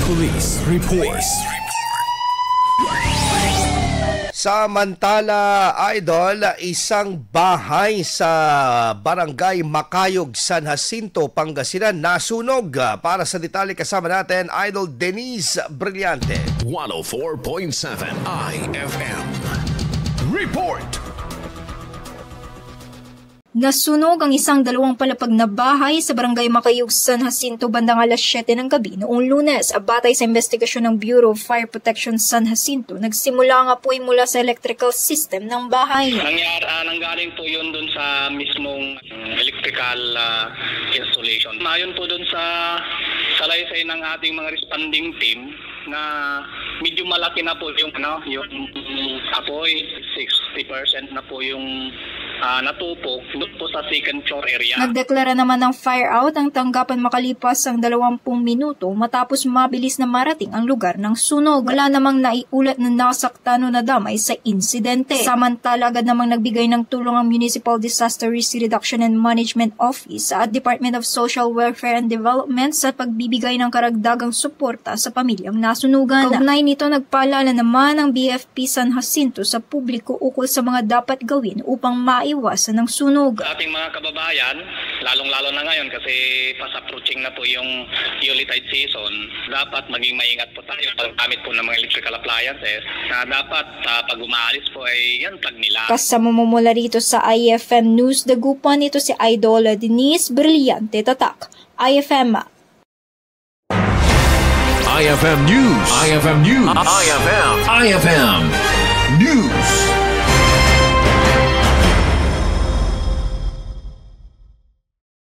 Police Report. Samantala, Idol, isang bahay sa Barangay Macayog, San Jacinto, Pangasinan nasunog. Para sa detalye kasama natin, Idol Denise Brillante. 104.7 IFM Report. Nasunog ang isang 2 palapag na bahay sa Barangay Macayog, San Jacinto bandang alas 7 ng gabi noong Lunes. Batay sa investigasyon ng Bureau of Fire Protection San Jacinto, nagsimula ang apoy mula sa electrical system ng bahay. Nanggaling po yun dun sa mismong electrical installation. Ayon po dun sa salaysay ng ating mga responding team na medyo malaki na po yung apoy, 60% na po yung natupok doon po sa second floor area. Nagdeklara naman ng fire out ang tanggapan makalipas ang 20 minuto matapos mabilis na marating ang lugar ng sunog. Wala namang naiulat na nasaktan o nadamay sa insidente. Samantala, agad namang nagbigay ng tulong ang Municipal Disaster Risk Reduction and Management Office at Department of Social Welfare and Development sa pagbibigay ng karagdagang suporta sa pamilyang nasunugan. Kaugnay nito, nagpaalala naman ang BFP San Jacinto sa publiko ukol sa mga dapat gawin upang maiwasan ng sunog. Sa ating mga kababayan, lalong-lalo na ngayon kasi fast approaching na po yung Yuletide season, dapat maging maingat po tayo paggamit po ng mga electrical appliances na dapat pag umaalis po ay yan plug nila. Kasama mo mula rito sa IFM News Dagupan, ito si Idol Denise Brillante, Tatak, IFM. IFM News. IFM News. IFM News.